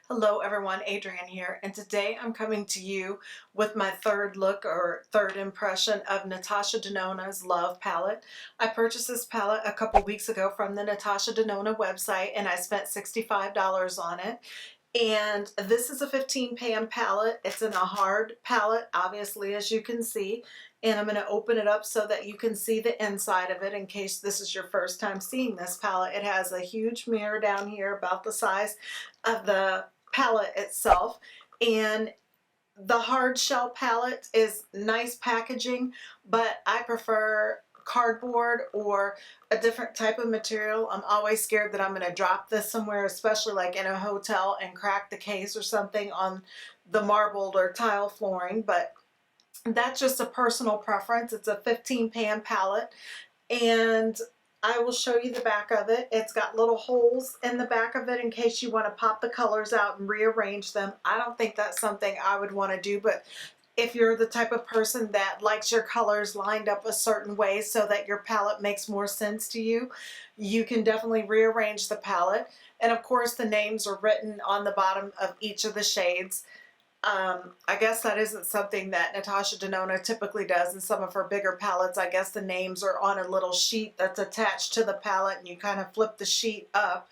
Hello everyone, Adrienne here, and today I'm coming to you with my third look or third impression of Natasha Denona's Love palette. I purchased this palette a couple weeks ago from the Natasha Denona website and I spent $65 on it. And this is a 15 pan palette. It's in a hard palette, obviously, as you can see. And I'm going to open it up so that you can see the inside of it in case this is your first time seeing this palette. It has a huge mirror down here about the size of the palette itself. And the hard shell palette is nice packaging, but I prefer cardboard or a different type of material. I'm always scared that I'm going to drop this somewhere, especially like in a hotel, and crack the case or something on the marbled or tile flooring, but that's just a personal preference. It's a 15 pan palette, and I will show you the back of it. It's got little holes in the back of it in case you want to pop the colors out and rearrange them. I don't think that's something I would want to do, but if you're the type of person that likes your colors lined up a certain way so that your palette makes more sense to you, you can definitely rearrange the palette. And of course the names are written on the bottom of each of the shades. I guess that isn't something that Natasha Denona typically does in some of her bigger palettes. I guess the names are on a little sheet that's attached to the palette and you kind of flip the sheet up,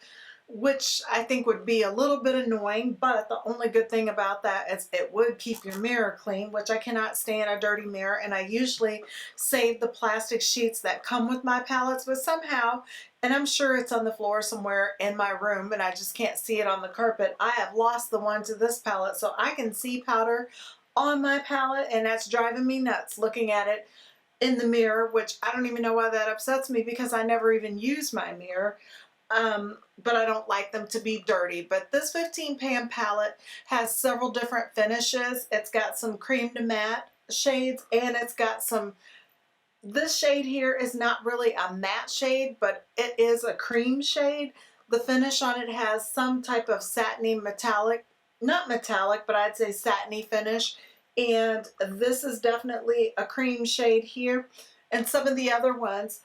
which I think would be a little bit annoying, but the only good thing about that is it would keep your mirror clean, which I cannot stand a dirty mirror, and I usually save the plastic sheets that come with my palettes, but somehow, and I'm sure it's on the floor somewhere in my room and I just can't see it on the carpet, I have lost the one to this palette, so I can see powder on my palette, and that's driving me nuts looking at it in the mirror, which I don't even know why that upsets me because I never even use my mirror. But I don't like them to be dirty. But this 15 pan palette has several different finishes. It's got some cream to matte shades, and it's got some, this shade here is not really a matte shade, but it is a cream shade. The finish on it has some type of satiny metallic, not metallic, but I'd say satiny finish. And this is definitely a cream shade here. And some of the other ones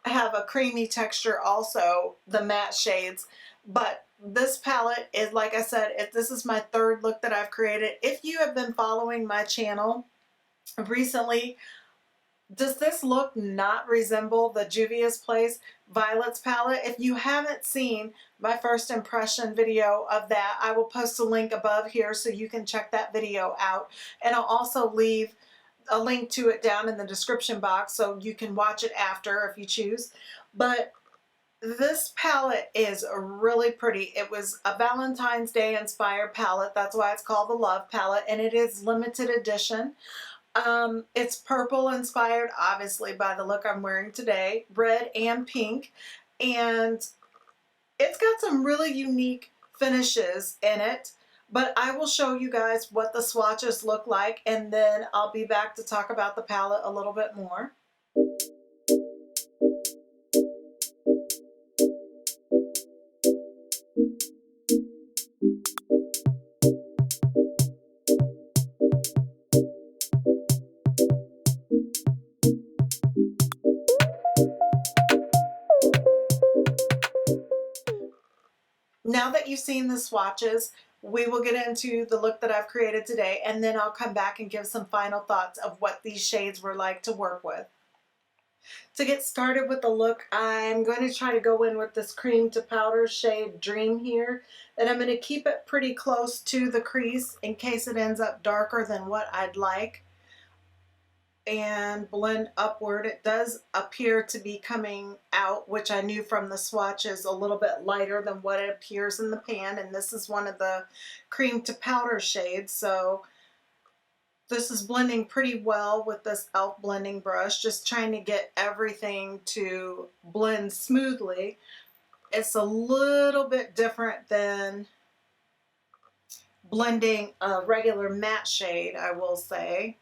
have a creamy texture also, the matte shades. But this palette is, like I said, this is my third look that I've created. If you have been following my channel recently, does this look not resemble the Juvia's Place Violets palette? If you haven't seen my first impression video of that, I will post a link above here so you can check that video out. And I'll also leave a link to it down in the description box so you can watch it after if you choose. But this palette is really pretty. It was a Valentine's Day inspired palette. That's why it's called the Love palette, and it is limited edition. It's purple inspired, obviously, by the look I'm wearing today, red and pink, and it's got some really unique finishes in it. But I will show you guys what the swatches look like, and then I'll be back to talk about the palette a little bit more. Now that you've seen the swatches, we will get into the look that I've created today, and then I'll come back and give some final thoughts of what these shades were like to work with. To get started with the look, I'm going to try to go in with this cream to powder shade Dream here, and I'm going to keep it pretty close to the crease in case it ends up darker than what I'd like, and blend upward. It does appear to be coming out, which I knew from the swatches, a little bit lighter than what it appears in the pan, and this is one of the cream to powder shades, so this is blending pretty well with this e.l.f. blending brush, just trying to get everything to blend smoothly. It's a little bit different than blending a regular matte shade, I will say.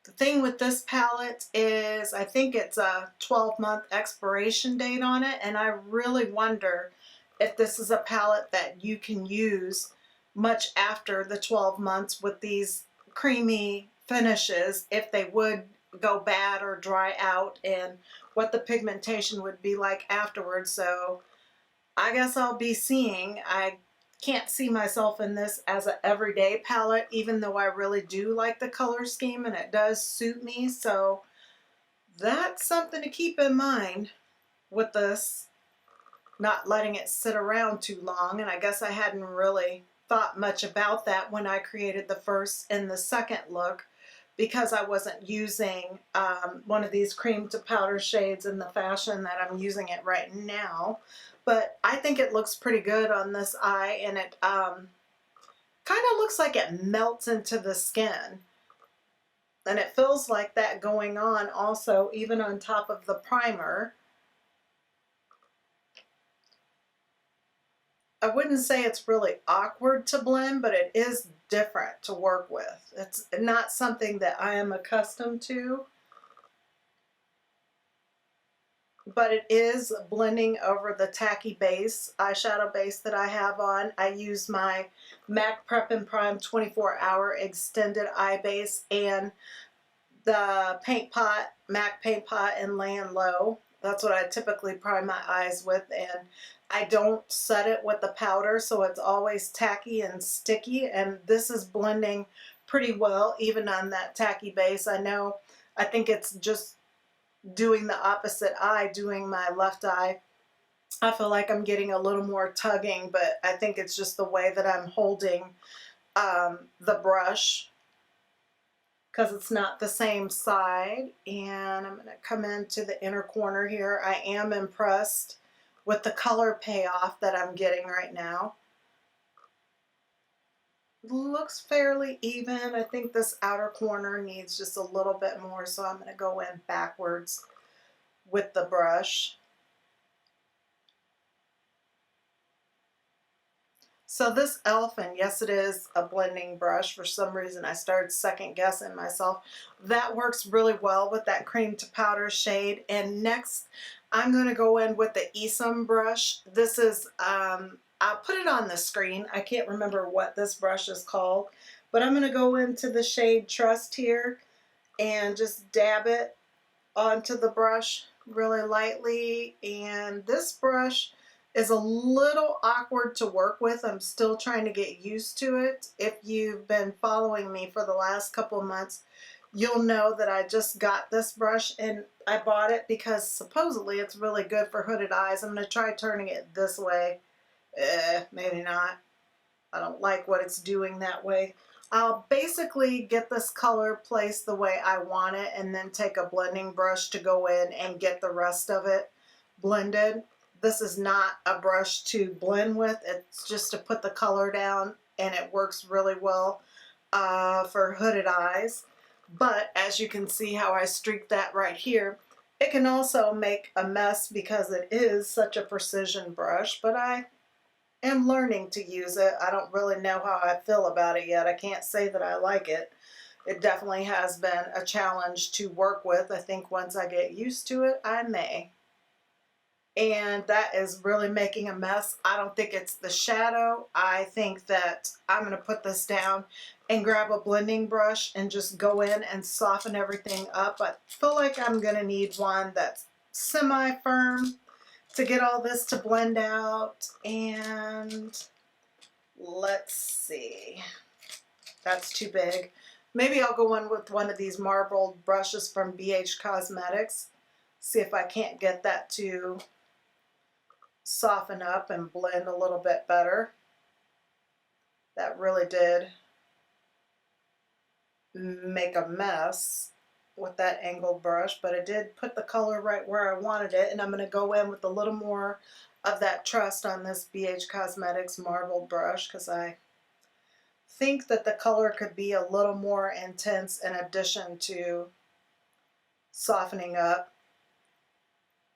The thing with this palette is I think it's a 12-month expiration date on it, and I really wonder if this is a palette that you can use much after the 12 months with these creamy finishes, if they would go bad or dry out, and what the pigmentation would be like afterwards. So I guess I'll be seeing. I can't see myself in this as an everyday palette, even though I really do like the color scheme and it does suit me. So that's something to keep in mind with this, not letting it sit around too long. And I guess I hadn't really thought much about that when I created the first and the second look, because I wasn't using one of these cream to powder shades in the fashion that I'm using it right now. But I think it looks pretty good on this eye, and it kind of looks like it melts into the skin. And it feels like that going on also, even on top of the primer. I wouldn't say it's really awkward to blend, but it is different to work with. It's not something that I am accustomed to, but it is blending over the tacky base, eyeshadow base that I have on. I use my MAC Prep and Prime 24-hour extended eye base and the Paint Pot, MAC Paint Pot in Layin Low. That's what I typically prime my eyes with, and I don't set it with the powder, so it's always tacky and sticky, and this is blending pretty well even on that tacky base. I think it's just doing the opposite eye, doing my left eye. I feel like I'm getting a little more tugging, but I think it's just the way that I'm holding the brush, because it's not the same side. And I'm going to come into the inner corner here. I am impressed with the color payoff that I'm getting right now. Looks fairly even. I think this outer corner needs just a little bit more, so I'm going to go in backwards with the brush. So this e.l.f., and yes, it is a blending brush. For some reason I started second guessing myself. That works really well with that cream to powder shade. And next I'm going to go in with the Esom brush. This is I'll put it on the screen. I can't remember what this brush is called, but I'm going to go into the shade Trust here and just dab it onto the brush really lightly. And this brush is a little awkward to work with. I'm still trying to get used to it. If you've been following me for the last couple of months, you'll know that I just got this brush, and I bought it because supposedly it's really good for hooded eyes. I'm going to try turning it this way. Maybe not. I don't like what it's doing that way. I'll basically get this color placed the way I want it, and then take a blending brush to go in and get the rest of it blended. This is not a brush to blend with. It's just to put the color down, and it works really well for hooded eyes. But as you can see how I streaked that right here, it can also make a mess because it is such a precision brush, but I am learning to use it. I don't really know how I feel about it yet. I can't say that I like it. It definitely has been a challenge to work with. I think once I get used to it, I may. And that is really making a mess. I don't think it's the shadow. I think that I'm going to put this down and grab a blending brush and just go in and soften everything up. I feel like I'm going to need one that's semi-firm to get all this to blend out. And let's see. That's too big. Maybe I'll go in with one of these marbled brushes from BH Cosmetics. See if I can't get that to soften up and blend a little bit better. That really did make a mess with that angled brush, but it did put the color right where I wanted it. And I'm going to go in with a little more of that Trust on this BH Cosmetics marbled brush, because I think that the color could be a little more intense in addition to softening up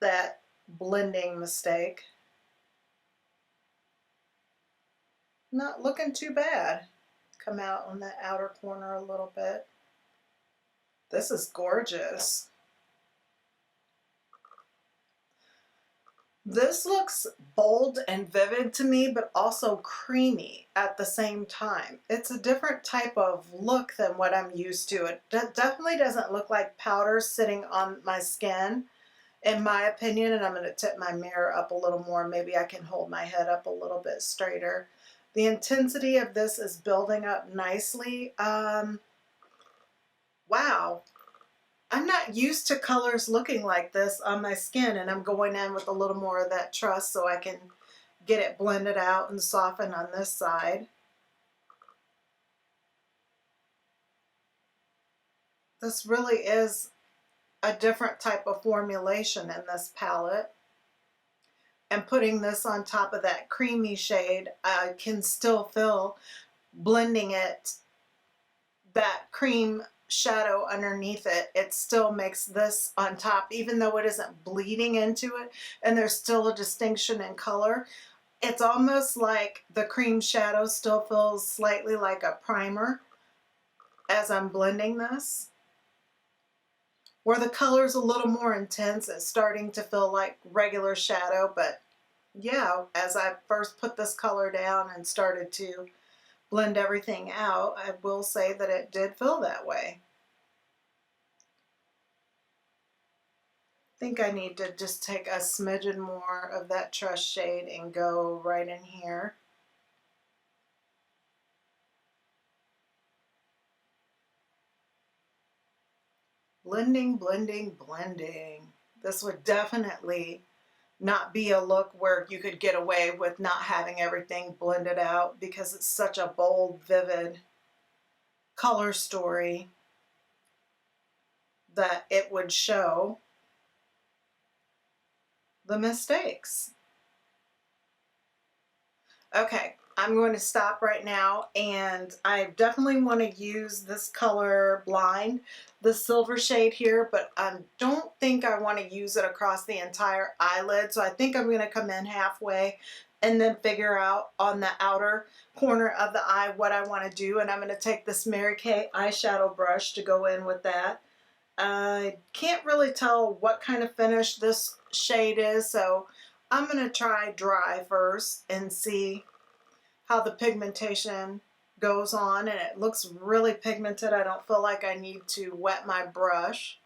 that blending mistake. Not looking too bad. Come out on that outer corner a little bit. This is gorgeous. This looks bold and vivid to me, but also creamy at the same time. It's a different type of look than what I'm used to. It definitely doesn't look like powder sitting on my skin. in my opinion, and I'm going to tip my mirror up a little more. Maybe I can hold my head up a little bit straighter. The intensity of this is building up nicely. Wow. I'm not used to colors looking like this on my skin, and I'm going in with a little more of that trust so I can get it blended out and soften on this side. This really is a different type of formulation in this palette. And putting this on top of that creamy shade, I can still feel blending it, that cream shadow underneath it. It still makes this on top, even though it isn't bleeding into it, and there's still a distinction in color. It's almost like the cream shadow still feels slightly like a primer as I'm blending this. Where the color's a little more intense, it's starting to feel like regular shadow, but yeah, as I first put this color down and started to blend everything out, I will say that it did feel that way. I think I need to just take a smidgen more of that trust shade and go right in here. Blending, blending, blending. This would definitely not be a look where you could get away with not having everything blended out, because it's such a bold, vivid color story that it would show the mistakes. Okay, I'm going to stop right now, and I definitely want to use this color blind, the silver shade here, but I don't think I want to use it across the entire eyelid, so I think I'm going to come in halfway and then figure out on the outer corner of the eye what I want to do. And I'm going to take this Mary Kay eyeshadow brush to go in with that. I can't really tell what kind of finish this shade is, so I'm going to try dry first and see how the pigmentation goes on. And it looks really pigmented. I don't feel like I need to wet my brush.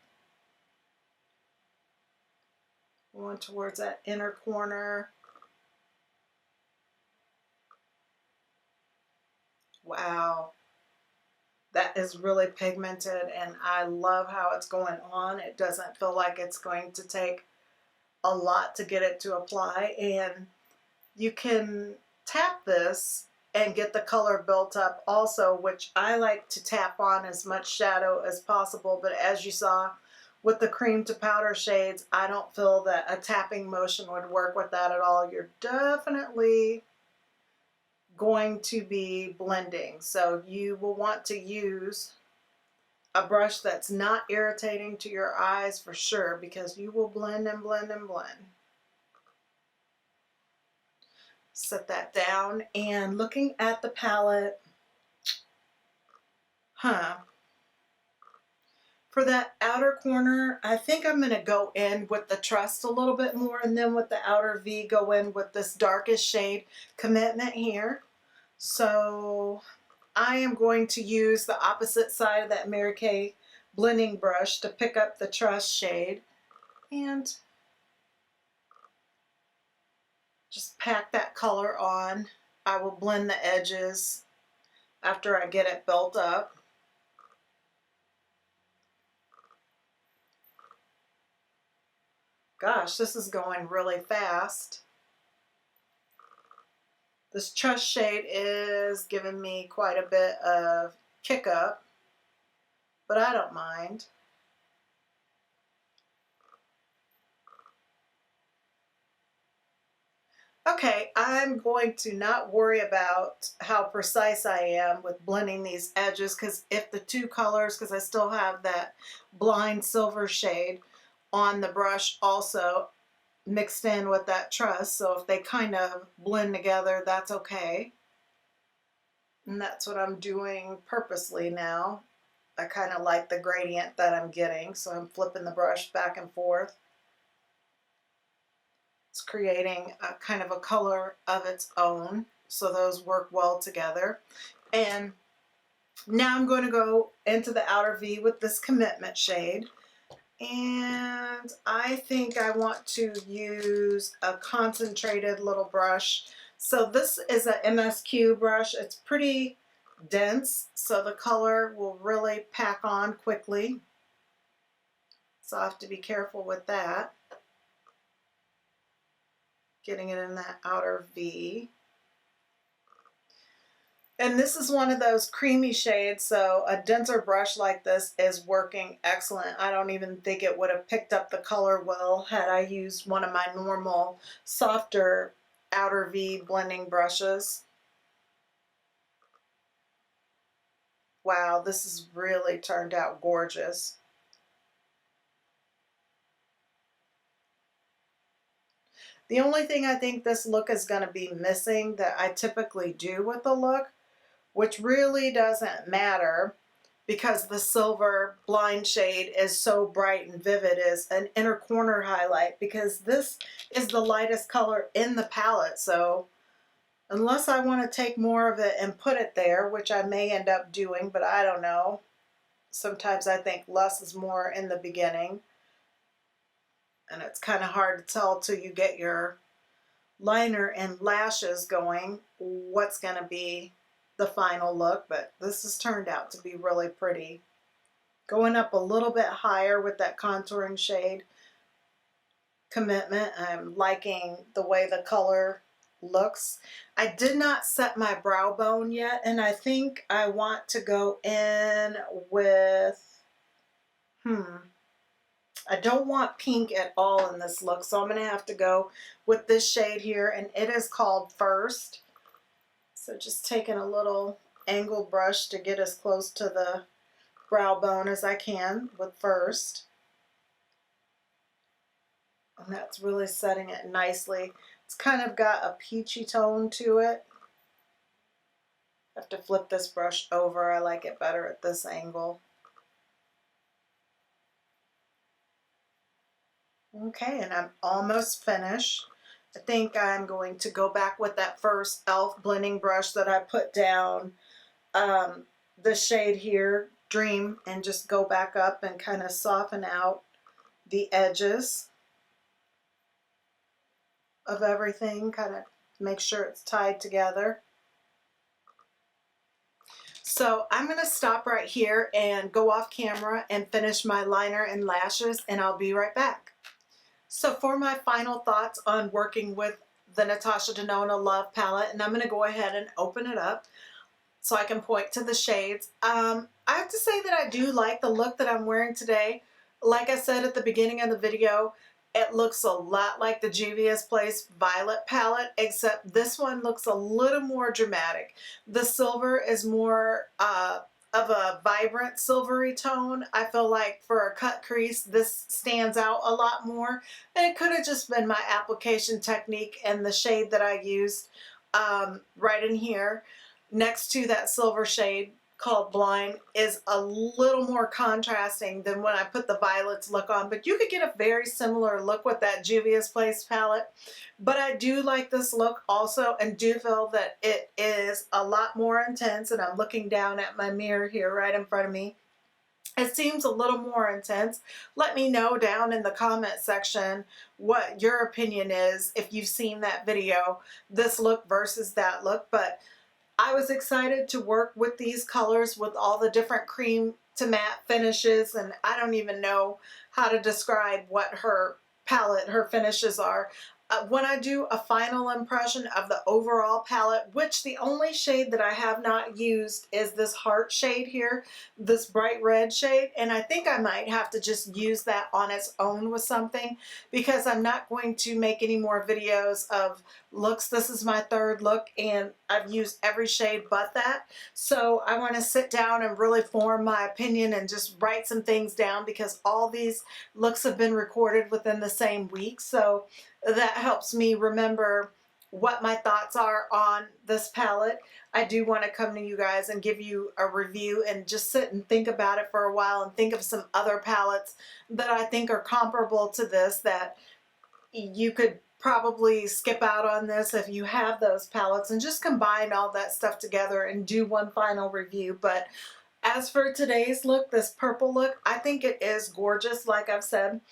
Going towards that inner corner. Wow. That is really pigmented, and I love how it's going on. It doesn't feel like it's going to take a lot to get it to apply, and you can tap this and get the color built up also, which I like to tap on as much shadow as possible. But as you saw with the cream to powder shades, I don't feel that a tapping motion would work with that at all. You're definitely going to be blending, so you will want to use a brush that's not irritating to your eyes for sure, because you will blend and blend and blend. Set that down, and looking at the palette, for that outer corner, I think I'm going to go in with the trust a little bit more, and then with the outer V go in with this darkest shade, Commitment, here. So I am going to use the opposite side of that Mary Kay blending brush to pick up the trust shade and just pack that color on. I will blend the edges after I get it built up. Gosh, this is going really fast. This trust shade is giving me quite a bit of kick up, but I don't mind. Okay, I'm going to not worry about how precise I am with blending these edges, because if the two colors, because I still have that blind silver shade on the brush also mixed in with that trust, so if they kind of blend together, that's okay. And that's what I'm doing purposely now. I kind of like the gradient that I'm getting, so I'm flipping the brush back and forth. It's creating a kind of a color of its own, so those work well together. And now I'm going to go into the outer V with this Commitment shade, And I think I want to use a concentrated little brush. So this is a MSQ brush. It's pretty dense, so the color will really pack on quickly. So I have to be careful with that. Getting it in that outer V. And this is one of those creamy shades, so a denser brush like this is working excellent. I don't even think it would have picked up the color well had I used one of my normal, softer outer V blending brushes. Wow, this has really turned out gorgeous. The only thing I think this look is going to be missing that I typically do with the look, which really doesn't matter because the silver blind shade is so bright and vivid, is an inner corner highlight, because this is the lightest color in the palette. So unless I want to take more of it and put it there, which I may end up doing, but I don't know. Sometimes I think less is more in the beginning. And it's kind of hard to tell till you get your liner and lashes going what's going to be the final look, but this has turned out to be really pretty. Going up a little bit higher with that contouring shade, Commitment. I'm liking the way the color looks. I did not set my brow bone yet, and I think I want to go in with, I don't want pink at all in this look, so I'm going to have to go with this shade here, and it is called First. So just taking a little angled brush to get as close to the brow bone as I can with First. And that's really setting it nicely. It's kind of got a peachy tone to it. I have to flip this brush over. I like it better at this angle. Okay, and I'm almost finished. I think I'm going to go back with that first e.l.f. blending brush that I put down, the shade here, Dream, and just go back up and kind of soften out the edges of everything, kind of make sure it's tied together. So I'm going to stop right here and go off camera and finish my liner and lashes, and I'll be right back. So for my final thoughts on working with the Natasha Denona Love palette, and I'm going to go ahead and open it up so I can point to the shades. I have to say that I do like the look that I'm wearing today. Like I said at the beginning of the video, it looks a lot like the Juvia's Place Violet palette, except this one looks a little more dramatic. The silver is more of a vibrant silvery tone. I feel like for a cut crease, this stands out a lot more. And it could have just been my application technique and the shade that I used right in here next to that silver shade called Blind is a little more contrasting than when I put the violets look on, but you could get a very similar look with that Juvia's Place palette. But I do like this look also, and do feel that it is a lot more intense, and I'm looking down at my mirror here right in front of me. It seems a little more intense. Let me know down in the comment section what your opinion is if you've seen that video, this look versus that look. But I was excited to work with these colors with all the different cream to matte finishes, and I don't even know how to describe what her palette, her finishes are. When I do a final impression of the overall palette, which the only shade that I have not used is this heart shade here, this bright red shade, and I think I might have to just use that on its own with something, because I'm not going to make any more videos of looks. This is my third look, and I've used every shade but that. So I want to sit down and really form my opinion and just write some things down, because all these looks have been recorded within the same week. So that helps me remember what my thoughts are on this palette. I do want to come to you guys and give you a review and just sit and think about it for a while and think of some other palettes that I think are comparable to this, that you could probably skip out on this if you have those palettes, and just combine all that stuff together and do one final review. But As for today's look, this purple look, I think it is gorgeous, like I've said,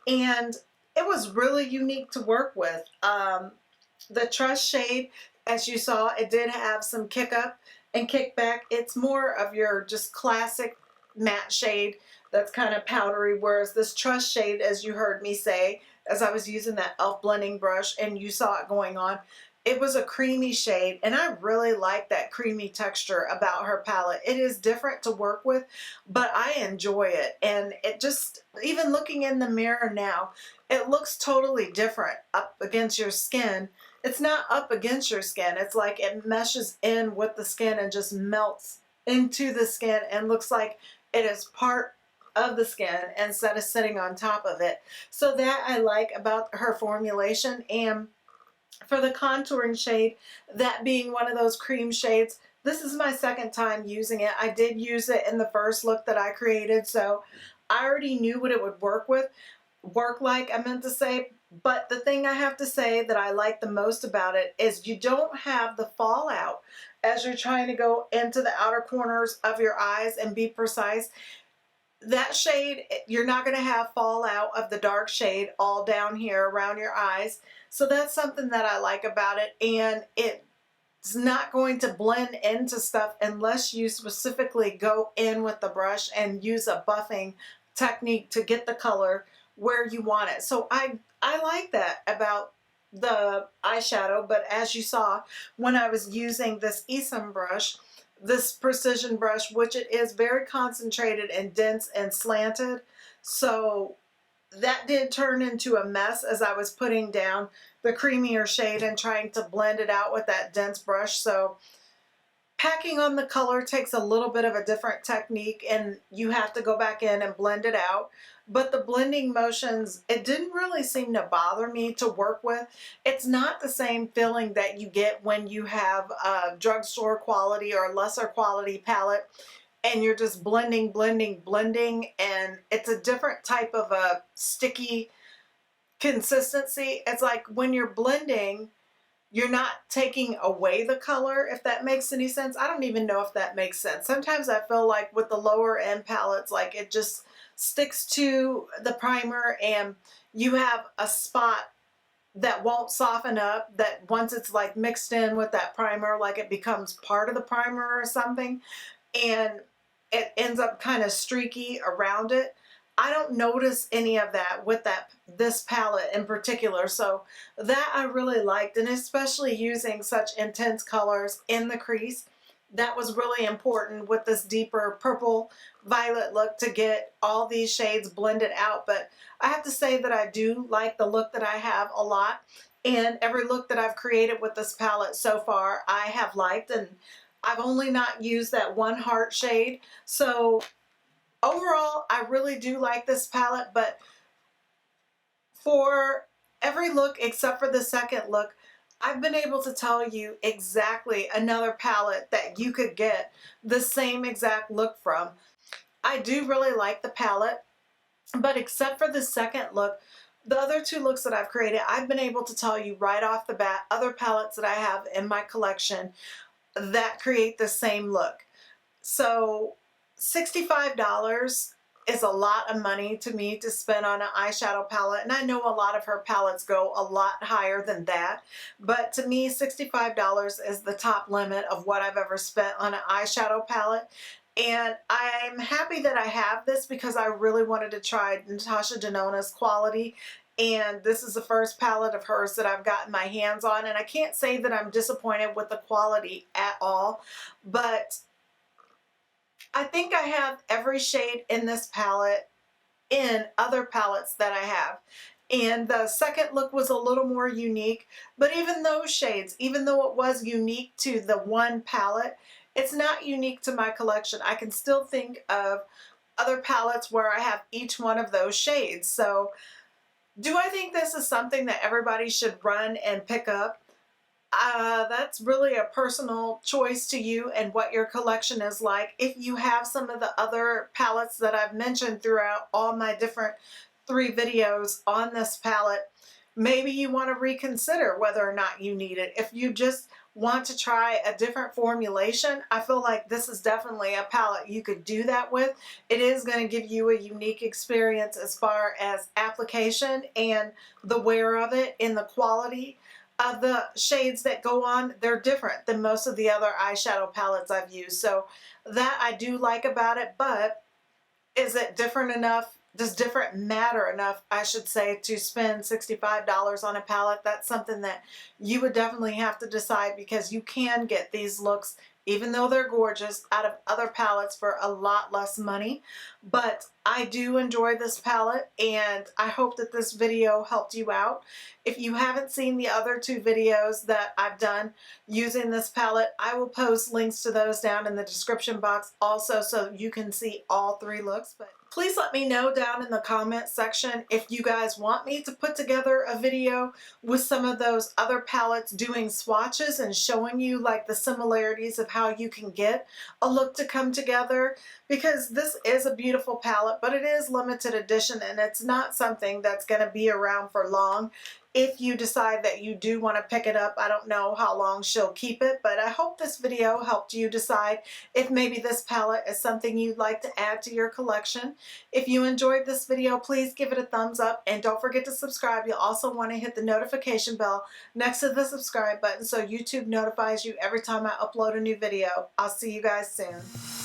and it was really unique to work with. The Trust shade, as you saw, it did have some kick up and kick back. It's more of your just classic matte shade that's kind of powdery, whereas this Trust shade, as you heard me say, as I was using that e.l.f. blending brush and you saw it going on, it was a creamy shade, and I really like that creamy texture about her palette. It is different to work with, but I enjoy it, and it just, even looking in the mirror now, it looks totally different up against your skin. It's not up against your skin. It's like it meshes in with the skin and just melts into the skin and looks like it is part of the skin instead of sitting on top of it. So that I like about her formulation. And for the contouring shade, that being one of those cream shades, this is my second time using it. I did use it in the first look that I created, so I already knew what it would work like, I meant to say. But the thing I have to say that I like the most about it is you don't have the fallout as you're trying to go into the outer corners of your eyes and be precise. That shade, you're not going to have fallout of the dark shade all down here around your eyes. So that's something that I like about it, and it's not going to blend into stuff unless you specifically go in with the brush and use a buffing technique to get the color where you want it. So I like that about the eyeshadow. But as you saw when I was using this Esom brush, this precision brush, which it is very concentrated and dense and slanted, so that did turn into a mess as I was putting down the creamier shade and trying to blend it out with that dense brush. So packing on the color takes a little bit of a different technique, and you have to go back in and blend it out. But the blending motions, it didn't really seem to bother me to work with. It's not the same feeling that you get when you have a drugstore quality or lesser quality palette and you're just blending, and it's a different type of a sticky consistency. It's like when you're blending, you're not taking away the color, if that makes any sense. I don't even know if that makes sense. Sometimes I feel like with the lower end palettes, like it just sticks to the primer and you have a spot that won't soften up, that once it's like mixed in with that primer, like it becomes part of the primer or something, and it ends up kind of streaky around it. I don't notice any of that with this palette in particular, so that I really liked, and especially using such intense colors in the crease. That was really important with this deeper purple violet look to get all these shades blended out. But I have to say that I do like the look that I have a lot, and every look that I've created with this palette so far I have liked, and I've only not used that one heart shade. So overall, I really do like this palette, but for every look except for the second look, I've been able to tell you exactly another palette that you could get the same exact look from. I do really like the palette, but except for the second look, the other two looks that I've created, I've been able to tell you right off the bat other palettes that I have in my collection that create the same look. So $65 is a lot of money to me to spend on an eyeshadow palette, and I know a lot of her palettes go a lot higher than that, but to me $65 is the top limit of what I've ever spent on an eyeshadow palette. And I'm happy that I have this because I really wanted to try Natasha Denona's quality, and this is the first palette of hers that I've gotten my hands on, and I can't say that I'm disappointed with the quality at all, but I think I have every shade in this palette in other palettes that I have. And the second look was a little more unique, but even those shades, even though it was unique to the one palette, it's not unique to my collection. I can still think of other palettes where I have each one of those shades. So do I think this is something that everybody should run and pick up? That's really a personal choice to you and what your collection is like. If you have some of the other palettes that I've mentioned throughout all my different 3 videos on this palette, maybe you want to reconsider whether or not you need it. If you just want to try a different formulation, I feel like this is definitely a palette you could do that with. It is going to give you a unique experience as far as application and the wear of it, and the quality of the shades that go on. They're different than most of the other eyeshadow palettes I've used. So that I do like about it, but is it different enough? Does different matter enough, I should say, to spend $65 on a palette? That's something that you would definitely have to decide, because you can get these looks, even though they're gorgeous, out of other palettes for a lot less money. But I do enjoy this palette, and I hope that this video helped you out. If you haven't seen the other two videos that I've done using this palette, I will post links to those down in the description box also, so you can see all three looks. But please let me know down in the comment section if you guys want me to put together a video with some of those other palettes, doing swatches and showing you like the similarities of how you can get a look to come together, because this is a beautiful palette, but it is limited edition, and it's not something that's going to be around for long. If you decide that you do want to pick it up, I don't know how long she'll keep it, but I hope this video helped you decide if maybe this palette is something you'd like to add to your collection. If you enjoyed this video, please give it a thumbs up, and don't forget to subscribe. You'll also want to hit the notification bell next to the subscribe button so YouTube notifies you every time I upload a new video. I'll see you guys soon.